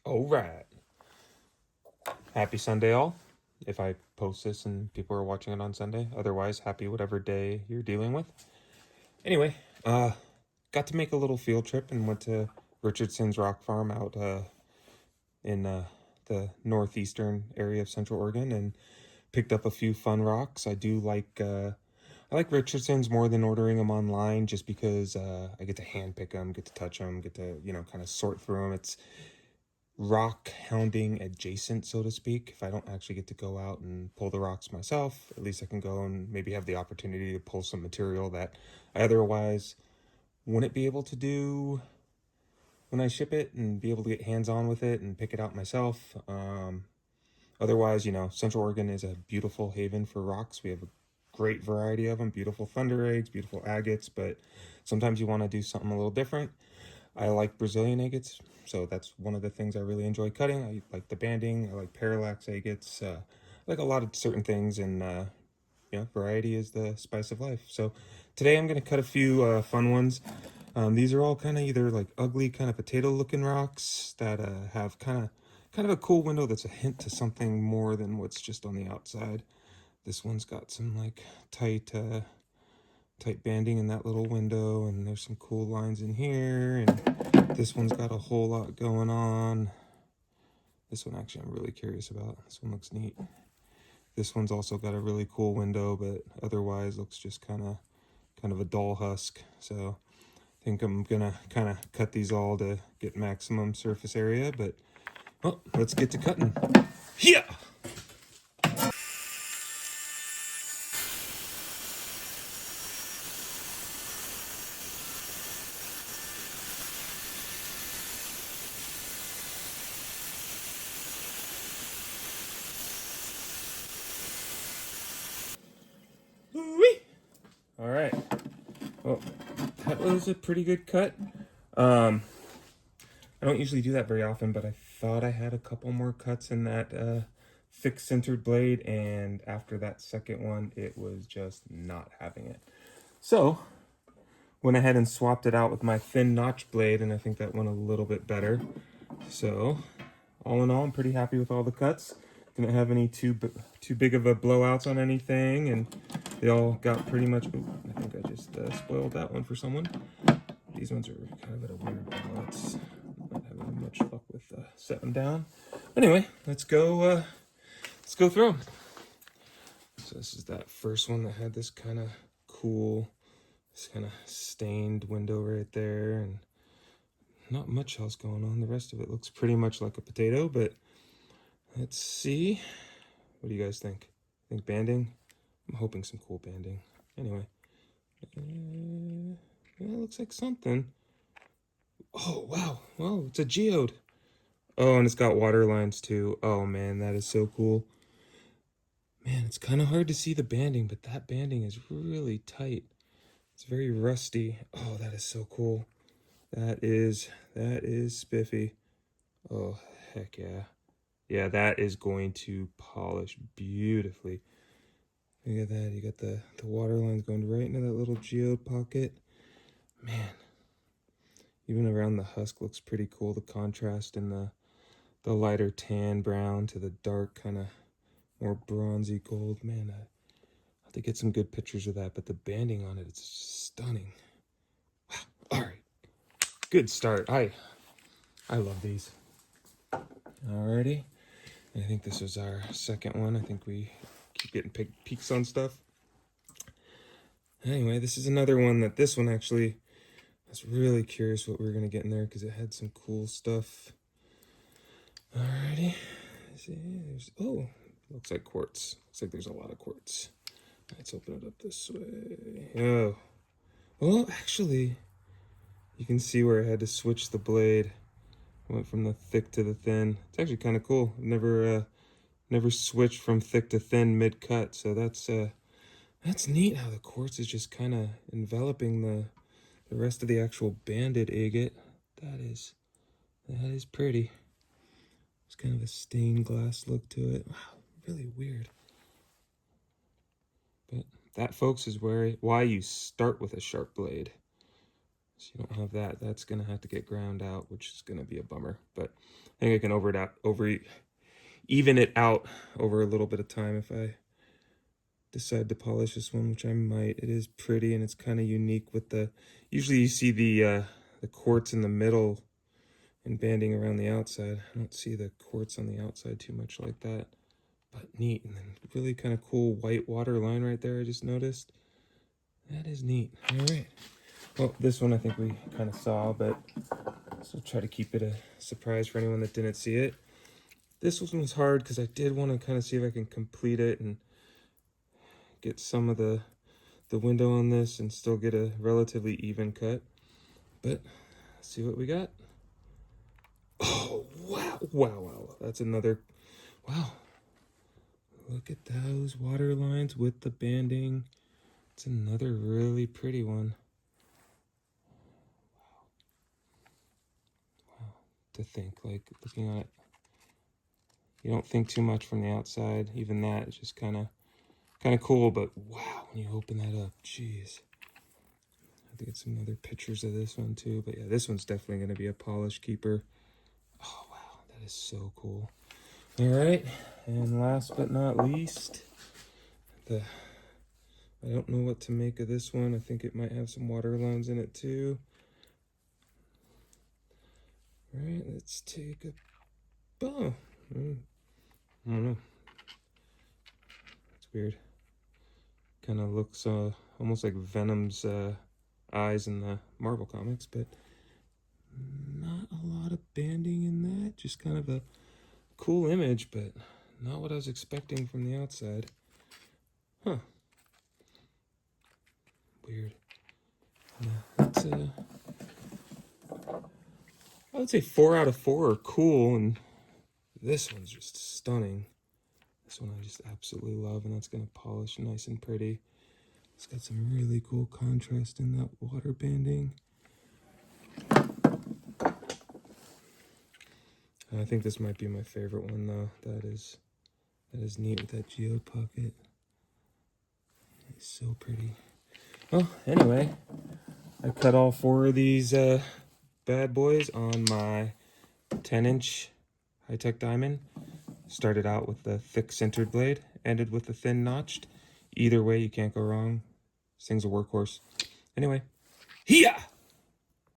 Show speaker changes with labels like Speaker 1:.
Speaker 1: All right. Happy Sunday, all. If I post this and people are watching it on Sunday, otherwise, happy whatever day you're dealing with. Anyway, got to make a little field trip and went to Richardson's Rock Farm out in the northeastern area of Central Oregon and picked up a few fun rocks. I like Richardson's more than ordering them online just because I get to hand pick them, get to touch them, get to kind of sort through them. It's rock hounding adjacent, so to speak. If I don't actually get to go out and pull the rocks myself, at least I can go and maybe have the opportunity to pull some material that I otherwise wouldn't be able to do when I ship it and be able to get hands on with it and pick it out myself. Otherwise, Central Oregon is a beautiful haven for rocks. We have a great variety of them, beautiful thunder eggs, beautiful agates, but sometimes you want to do something a little different. I like Brazilian agates, so that's one of the things I really enjoy cutting. I like the banding, I like parallax agates, I like a lot of certain things, and variety is the spice of life. So today I'm going to cut a few fun ones. These are all kind of either like ugly kind of potato looking rocks that have kind of a cool window that's a hint to something more than what's just on the outside. This one's got some like tight banding in that little window, and there's some cool lines in here, and this one's got a whole lot going on. This one actually I'm really curious about. This one looks neat. This one's also got a really cool window, but otherwise looks just kind of a dull husk. So I think I'm gonna kind of cut these all to get maximum surface area, but well, let's get to cutting. Yeah. All right. Well, that was a pretty good cut. I don't usually do that very often, but I thought I had a couple more cuts in that thick centered blade, and after that second one, it was just not having it. So, went ahead and swapped it out with my thin notch blade, and I think that went a little bit better. So, all in all, I'm pretty happy with all the cuts. Didn't have any too big of a blowouts on anything, and they all got pretty much. Ooh, I think I just spoiled that one for someone. These ones are kind of at a weird balance. Not having much luck with setting down. Anyway, let's go through them. So this is that first one that had this kind of cool, this kind of stained window right there, and not much else going on. The rest of it looks pretty much like a potato, but let's see. What do you guys think? Think banding? I'm hoping some cool banding. Anyway. Yeah, it looks like something. Oh, wow. Well, it's a geode. Oh, and it's got water lines too. Oh, man, that is so cool. Man, it's kind of hard to see the banding, but that banding is really tight. It's very rusty. Oh, that is so cool. That is spiffy. Oh, heck yeah. Yeah, that is going to polish beautifully. Look at that. You got the water lines going right into that little geode pocket. Man, even around the husk looks pretty cool. The contrast in the lighter tan brown to the dark kind of more bronzy gold. Man, I have to get some good pictures of that, but the banding on it, it's stunning. Wow. All right. Good start. I love these. Alrighty. I think this is our second one. I think we keep getting peeks on stuff. Anyway, this is another one that this one actually, I was really curious what we were going to get in there because it had some cool stuff. Alrighty. See, oh, looks like quartz. Looks like there's a lot of quartz. Let's open it up this way. Oh. Well, actually, you can see where I had to switch the blade. Went from the thick to the thin. It's actually kind of cool. Never switched from thick to thin mid-cut, so that's neat how the quartz is just kind of enveloping the rest of the actual banded agate. That is pretty. It's kind of a stained glass look to it. Wow, really weird. But that, folks, is why you start with a sharp blade. So you don't have that. That's gonna have to get ground out, which is gonna be a bummer. But I think I can even it out over a little bit of time if I decide to polish this one, which I might. It is pretty and it's kind of unique with the. Usually you see the quartz in the middle and banding around the outside. I don't see the quartz on the outside too much like that, but neat. And then really kind of cool white water line right there. I just noticed. That is neat. All right. Well, this one I think we kind of saw, but so try to keep it a surprise for anyone that didn't see it. This one was hard because I did want to kind of see if I can complete it and get some of the window on this and still get a relatively even cut. But let's see what we got. Oh, wow, wow, wow. That's another, wow. Look at those water lines with the banding. It's another really pretty one. Wow. To think, like, looking at it, you don't think too much from the outside. Even that is just kind of cool, but wow, when you open that up, jeez. I have to get some other pictures of this one too, but yeah, this one's definitely going to be a polish keeper. Oh, wow, that is so cool. All right, and last but not least, I don't know what to make of this one. I think it might have some water lines in it too. All right, let's take a, oh, I don't know. It's weird. Kind of looks almost like Venom's eyes in the Marvel comics, but not a lot of banding in that. Just kind of a cool image, but not what I was expecting from the outside. Huh. Weird. It's I would say 4 out of 4 are cool, and this one's just stunning. This one I just absolutely love, and that's gonna polish nice and pretty. It's got some really cool contrast in that water banding. I think this might be my favorite one though. That is neat with that geode pocket. It's so pretty. Well, anyway, I cut all 4 of these bad boys on my 10-inch high-tech diamond. Started out with the thick centered blade, ended with the thin notched. Either way, you can't go wrong. This thing's a workhorse. Anyway, Hyah!